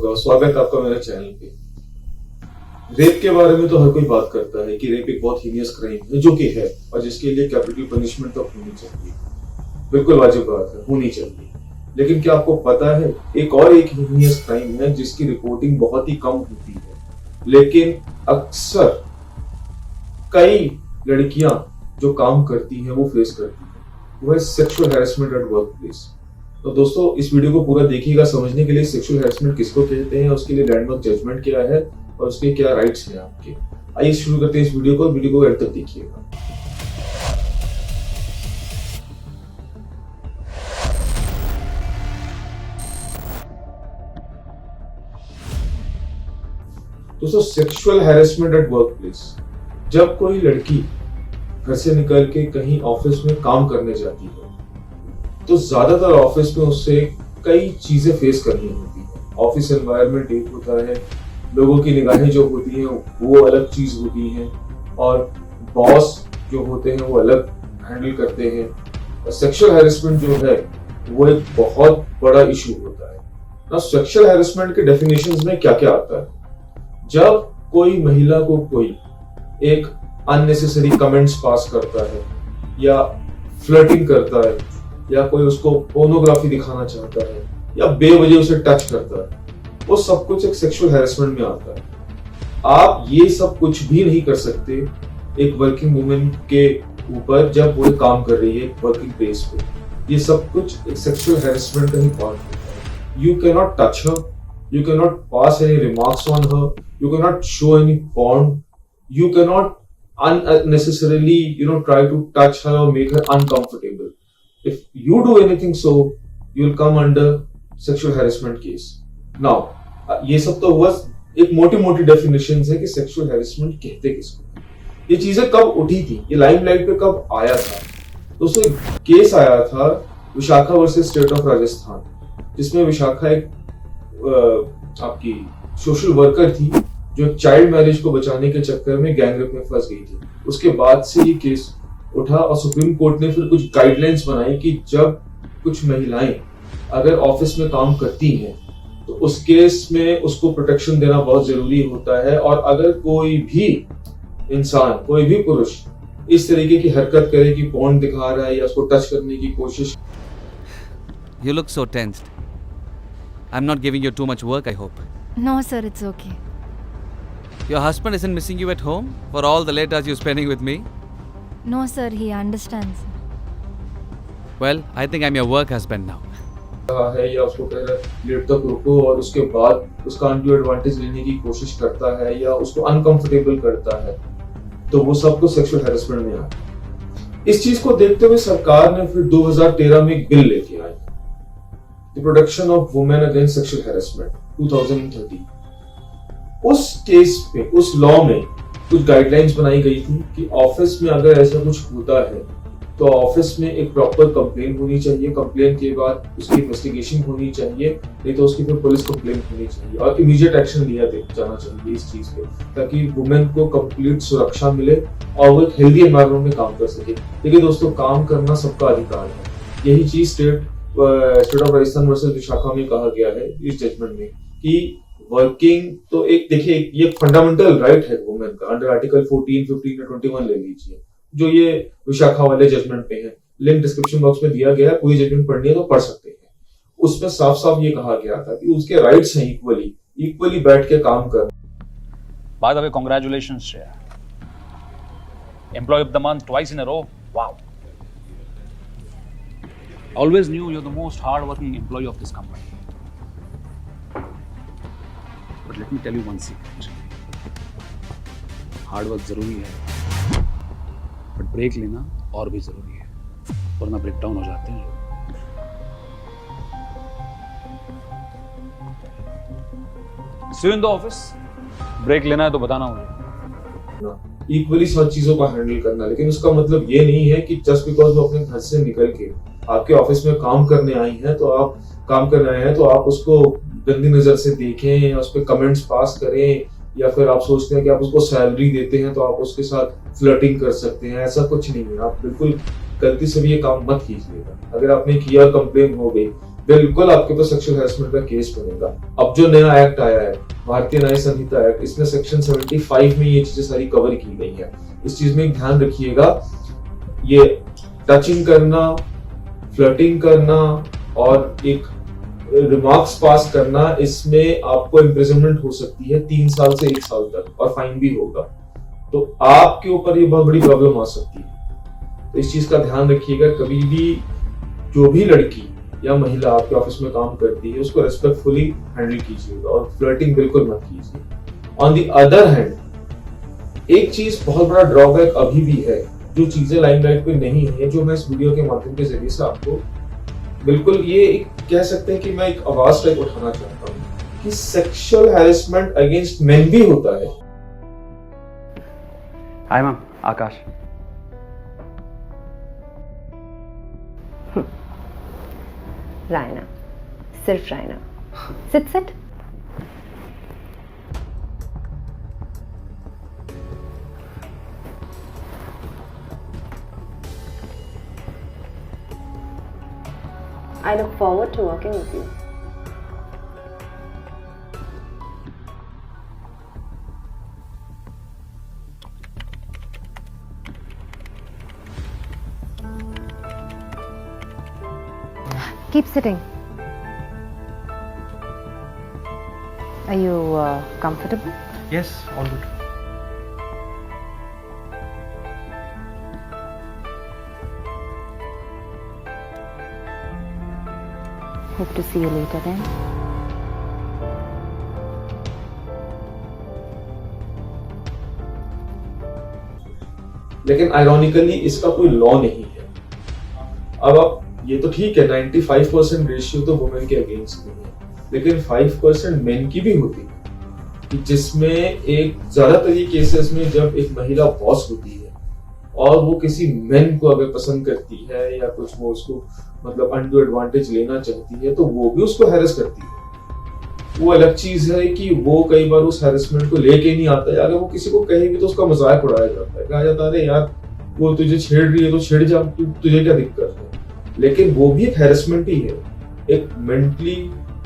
होगा, स्वागत है आपका मेरे चैनल पे। रेप के बारे में तो हर कोई बात करता है कि रेप एक बहुत हीनियस क्राइम है, जो कि है, और जिसके लिए कैपिटल पनिशमेंट तक होनी चाहिए। बिल्कुल वाजिब बात है, होनी चाहिए। लेकिन क्या आपको पता है एक हीनियस क्राइम है जिसकी रिपोर्टिंग बहुत ही कम होती है, लेकिन अक्सर कई लड़कियां जो काम करती हैं वो फेस करती हैं, वो है sexual harassment at work place. तो दोस्तों इस वीडियो को पूरा देखिएगा समझने के लिए सेक्सुअल हैरेसमेंट किसको कहते हैं, उसके लिए लैंडमार्क जजमेंट क्या है और उसके क्या राइट्स हैं आपके। आइए शुरू करते हैं इस वीडियो को एंड तक देखिएगा। दोस्तों sexual harassment at work place, जब कोई लड़की घर से निकल के कहीं ऑफिस में काम करने जाती है तो ज्यादातर ऑफिस में उससे कई चीजें फेस करनी होती है। ऑफिस एनवायरनमेंट एक होता है, लोगों की निगाहें जो होती हैं वो अलग चीज होती हैं, और बॉस जो होते हैं वो अलग हैंडल करते हैं। और सेक्सुअल हैरेसमेंट जो है वो एक बहुत बड़ा इशू होता है ना। सेक्सुअल हैरेसमेंट के डेफिनेशंस में क्या क्या आता है? जब कोई महिला को कोई एक अननेसेसरी कमेंट्स पास करता है, या फ्लर्टिंग करता है, या कोई उसको पोर्नोग्राफी दिखाना चाहता है, या बेवजह उसे टच करता है, वो सब कुछ एक सेक्सुअल हैरेसमेंट में आता है। आप ये सब कुछ भी नहीं कर सकते एक वर्किंग वुमेन के ऊपर जब वो काम कर रही है वर्किंग प्लेस पे। ये सब कुछ एक सेक्सुअल हैरेसमेंट का ही पार्ट होता है। You can not touch her, you cannot pass any remarks on her, you cannot show any porn, you cannot unnecessarily try to touch her or make her uncomfortable. If you do anything so, you'll come under sexual harassment case. Now ये सब तो बस एक मोटी definition है कि sexual harassment कहते किसको। ये चीजें कब उठी थी, ये लाइमलाइट पे कब आया था? दोस्तों एक केस आया था Vishakha versus state of Rajasthan, जिसमें विशाखा एक आपकी सोशल वर्कर थी जो चाइल्ड मैरिज को बचाने के चक्कर में गैंग रेप में फंस गई थी। उसके बाद से ये केस उठा और सुप्रीम कोर्ट ने फिर कुछ गाइडलाइंस बनाई कि जब कुछ महिलाएं अगर ऑफिस में काम करती हैं तो उस केस में उसको प्रोटेक्शन देना बहुत जरूरी होता है। और अगर कोई भी इंसान, कोई भी पुरुष इस तरीके की हरकत करे कि पॉर्न दिखा रहा है या उसको टच करने की कोशिश। You look so tensed. I'm not giving you too much work, I hope. No, sir, it's okay. Your husband isn't missing you at home for all the late hours you're spending with me? No, sir, he understands. Well, I think I'm your work husband now. है या उसको कह रहा है late तक रुको और उसके बाद उसका अनड्यू एडवांटेज लेने की कोशिश करता है या उसको अनकंफर्टेबल करता है, तो वो सबको सेक्सुअल हैरेसमेंट में आता है। इस चीज को देखते हुए सरकार ने फिर 2013 में एक बिल लेके आई, The Protection of Women Against Sexual Harassment 2013। उस केस पे, उस लॉ में कुछ गाइडलाइंस बनाई गई थी कि ऑफिस में अगर ऐसा कुछ होता है तो ऑफिस में एक प्रॉपर कंप्लेन होनी चाहिए, कंप्लेन के बाद उसकी इन्वेस्टिगेशन होनी चाहिए, नहीं तो उसकी फिर पुलिस कंप्लेन होनी चाहिए और इमीडिएट एक्शन लिया जाना चाहिए इस चीज पे, ताकि वुमेन को कंप्लीट सुरक्षा मिले और वो एक हेल्दी एनवायरनमेंट में काम कर सके। देखिए दोस्तों, काम करना सबका अधिकार है। यही चीज state of Rajasthan versus Vishakha में कहा गया है इस जजमेंट में कि वर्किंग तो एक, देखिए ये फंडामेंटल राइट है वुमेन का, अंडर आर्टिकल 14, 15 या 21 ले लीजिए, जो ये विशाखा वाले जजमेंट पे है। लिंक डिस्क्रिप्शन बॉक्स में दिया गया है, पूरी जजमेंट पढ़नी है तो पढ़ सकते हैं। उसमें साफ साफ ये कहा गया था कि उसके राइट्स हैं इक्वली बैठ के काम कर। By the way, congratulations, Shreya. Employee of the month twice in a row. Wow. Always knew you're the most hard-working employee of this company. But let me tell you one secret. Hard work जरूरी है, but break लेना और भी जरूरी है, वरना break down हो जाते हैं लोग। See you in the office. Break लेना है तो बताना मुझे। इक्वली सब चीजों को हैंडल करना, लेकिन उसका मतलब ये नहीं है कि जस्ट बिकॉज वो अपने घर से निकल के आपके ऑफिस में काम करने आई हैं तो आप उसको गंदी नजर से देखें या उस पर कमेंट्स पास करें, या फिर आप सोचते हैं कि आप उसको सैलरी देते हैं तो आप उसके साथ फ्लर्टिंग कर सकते हैं। ऐसा कुछ नहीं है। आप बिल्कुल गलती से भी ये काम मत कीजिएगा। अगर आपने किया, कंप्लेन हो गई, बिल्कुल आपके पास सेक्सुअल हैरेसमेंट का केस बनेगा। अब जो नया एक्ट आया है, भारतीय न्याय संहिता एक्ट, इसमें सेक्शन 75 में ये चीजें सारी कवर की गई है। इस चीज में एक ध्यान रखिएगा, ये टचिंग करना, फ्लर्टिंग करना और एक रिमार्क्स पास करना, इसमें आपको इम्प्रिजनमेंट हो सकती है 3 साल से 1 साल तक, और फाइन भी होगा। तो आपके ऊपर ये बहुत बड़ी प्रॉब्लम आ सकती है। तो इस चीज का ध्यान रखिएगा। कभी भी जो भी लड़की या महिला आपके ऑफिस में काम करती है, उसको रेस्पेक्टफुली हैंडल कीजिएगा और फ्लर्टिंग बिल्कुल मत कीजिए। ऑन द अदर हैंड, एक चीज बहुत बड़ा ड्रॉबैक अभी भी है, जो चीजें लाइमलाइट पे नहीं है, जो मैं इस वीडियो के माध्यम के जरिए से आपको बिल्कुल ये कह सकते हैं कि मैं एक आवाज टाइप उठाना चाहता हूँ कि सेक्सुअल हैरेसमेंट अगेंस्ट मेन भी होता है। Hi ma'am, Akash. रायना, सिर्फ Raina. Sit. I look forward to working with you. Keep sitting. Are you comfortable? Yes, all good. Hope to see you later then. लेकिन आयरॉनिकली इसका कोई लॉ नहीं है। अब आप ये तो ठीक है, 95% रेशियो तो वुमेन के अगेंस्ट नहीं है, लेकिन 5% मेन की भी होती है कि जिसमें एक ज्यादातर ये केसेस में जब एक महिला बॉस होती है और वो किसी मेन को अगर पसंद करती है या कुछ वो उसको मतलब अनडू एडवांटेज लेना चाहती है, तो वो भी उसको हैरेस करती है। वो अलग चीज है कि वो कई बार उस हैरेसमेंट को लेके नहीं आता है। अगर वो किसी को कहे भी तो उसका मजाक उड़ाया जाता है, कहा जाता है अरे यार वो तुझे छेड़ रही है तो छेड़ जा, तुझे क्या दिक्कत है। लेकिन वो भी एक हैरेसमेंट ही है, एक मेंटली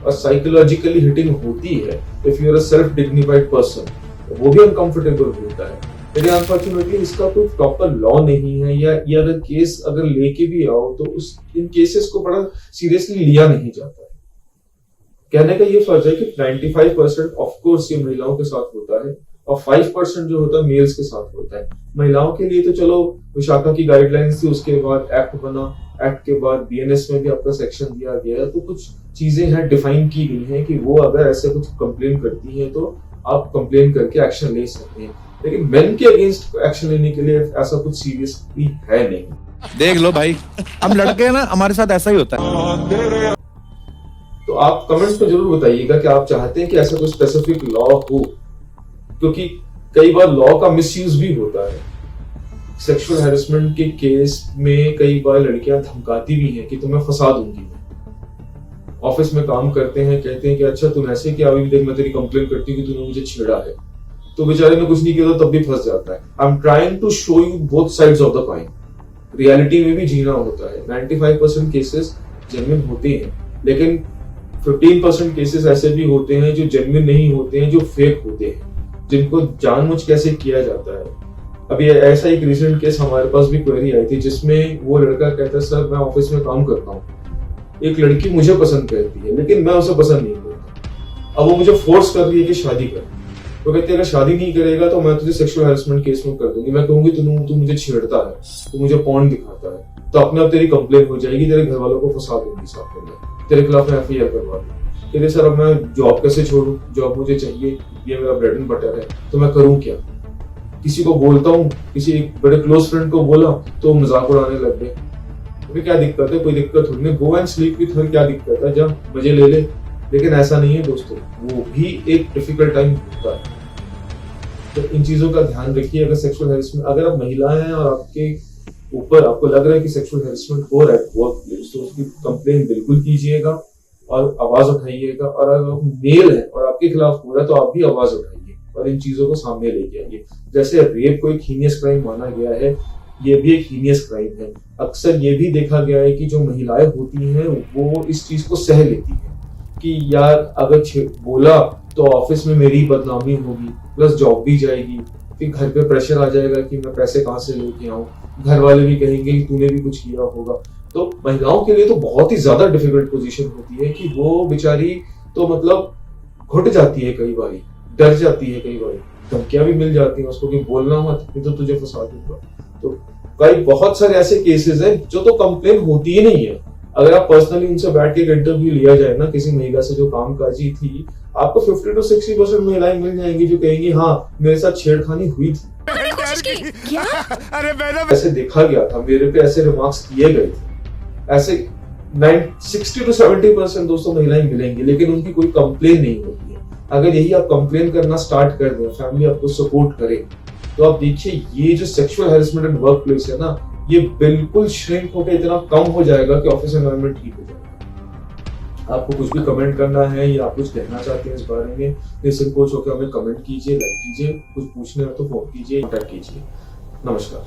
और साइकोलॉजिकली हिटिंग होती है। If you are a self dignified person, वो भी अनकंफर्टेबल होता है। लेकिन अनफॉर्चुनेटली इसका कोई प्रॉपर लॉ नहीं है, या ये अगर केस अगर लेके भी आओ तो उस इन केसेस को बड़ा सीरियसली लिया नहीं जाता है। कहने का ये फर्ज है कि 95% ऑफ कोर्स ये महिलाओं के साथ होता है और 5% जो होता है मेल्स के साथ होता है। महिलाओं के लिए तो चलो विशाखा की गाइडलाइंस थी, उसके बाद एक्ट बना, एक्ट के बाद बीएनएस में भी आपका सेक्शन दिया गया है, तो कुछ चीजें हैं डिफाइन की गई हैं कि वो अगर ऐसे कुछ कंप्लेन करती हैं तो आप कंप्लेन करके एक्शन ले सकते हैं। लेकिन मेन के अगेंस्ट एक्शन लेने के लिए ऐसा कुछ सीरियसली है नहीं। देख लो भाई, हम लड़के हैं ना, हमारे साथ ऐसा ही होता है। तो आप कमेंट में जरूर बताइएगा कि आप चाहते हैं कि ऐसा कोई स्पेसिफिक लॉ हो, क्योंकि कई बार लॉ का मिसयूज भी होता है। सेक्सुअल हैरेसमेंट के केस में कई बार लड़कियां धमकाती भी हैं कि तुम्हें फंसा दूंगी। ऑफिस में काम करते हैं, कहते हैं कि अच्छा तुम ऐसे क्या, अभी देख मैं तेरी कंप्लेन करती हूँ कि तूने मुझे छेड़ा है, तो बेचारे ने कुछ नहीं किया तब भी फंस जाता है। I am trying to show you both sides of the coin. Reality में भी जीना होता है। 95% केसेस जेन्युइन होते हैं, लेकिन 15% केसेस ऐसे भी होते हैं जो जेन्युइन नहीं होते हैं, जो फेक होते हैं, जिनको जानबूझ कैसे किया जाता है। अभी ऐसा एक रिसेंट केस हमारे पास भी क्वेरी आई थी, जिसमें वो लड़का कहता है सर मैं ऑफिस में काम करता हूँ, एक लड़की मुझे पसंद करती है लेकिन मैं उसे पसंद नहीं करता। अब वो मुझे फोर्स कर रही है कि शादी कर। तो कहते हैं अगर शादी नहीं करेगा तो मैं तुझे सेक्सुअल हैरेसमेंट केस में कर दूंगी। मैं कहूंगी तू मुझे छेड़ता है, तू मुझे पॉर्न दिखाता है, तो अपने आप तेरी कंप्लेन हो जाएगी, तेरे घर वालों को फंसा दूंगी, साथ में तेरे खिलाफ मैं एफआईआर करवा दूंगी। कहते सर अब मैं जॉब कैसे छोड़ू, जॉब मुझे चाहिए, ये मेरा ब्रेड एंड बटर है, तो मैं करूँ क्या। किसी को बोलता हूँ, किसी एक बड़े क्लोज फ्रेंड को बोला तो मजाक उड़ाने लग गए। तो क्या दिक्कत है, कोई दिक्कत थोड़ी नहीं, go and sleep with her, क्या दिक्कत है, जब मजे ले ले। लेकिन ऐसा नहीं है दोस्तों, वो भी एक डिफिकल्ट टाइम होता है। तो इन चीजों का ध्यान रखिए। अगर सेक्सुअल हैरेसमेंट, अगर आप महिला हैं और आपके ऊपर आपको लग रहा है कि सेक्सुअल हैरेसमेंट हो रहा है वर्क प्लेस, तो उसकी कंप्लेन बिल्कुल कीजिएगा और आवाज उठाइएगा। और अगर आप मेल है और आपके खिलाफ हो रहा है तो आप भी आवाज उठाइए और इन चीजों को सामने लेके आइए। जैसे रेप को एक हीनियस क्राइम माना गया है, ये भी एक हीनियस क्राइम है। अक्सर ये भी देखा गया है कि जो महिलाएं होती हैं वो इस चीज को सह लेती हैं कि यार अगर बोला तो ऑफिस में मेरी बदनामी होगी, प्लस जॉब भी जाएगी, फिर घर पे प्रेशर आ जाएगा कि मैं पैसे कहाँ से लेके आऊं, घर वाले भी कहेंगे कि तूने भी कुछ किया होगा। तो महिलाओं के लिए तो बहुत ही ज्यादा डिफिकल्ट पोजीशन होती है कि वो बेचारी तो मतलब घुट जाती है, कई बार डर जाती है, कई बार धमकियां भी मिल जाती हैं उसको कि बोलना मत नहीं तो तुझे फंसा दूंगा। तो कई बहुत सारे ऐसे केसेस हैं जो तो कंप्लेन होती ही नहीं है। अगर आप पर्सनली उनसे बैठ के एक इंटरव्यू लिया जाए ना किसी महिला से जो कामकाजी थी, आपको 50 to 60% महिलाएं मिल जाएंगी जो कहेंगी हाँ मेरे साथ छेड़खानी हुई थी। क्या? ऐसे देखा गया था, मेरे पे ऐसे रिमार्क्स किए गए थे। ऐसे 60 to 70% दोस्तों महिलाएं मिलेंगी, लेकिन उनकी कोई कंप्लेन नहीं होती है। अगर यही आप कंप्लेन करना स्टार्ट कर दें, फैमिली आपको सपोर्ट करे, तो आप देखिए ये जो sexual harassment in work place है ना, ये बिल्कुल श्रिंक होकर इतना कम हो जाएगा कि ऑफिस एनवायरनमेंट ठीक हो जाएगा। आपको कुछ भी कमेंट करना है या आप कुछ कहना चाहते हैं इस बारे में, निसंकोच होकर हमें कमेंट कीजिए, लाइक कीजिए, कुछ पूछना है तो फोन कीजिए, कॉन्टैक्ट कीजिए। नमस्कार।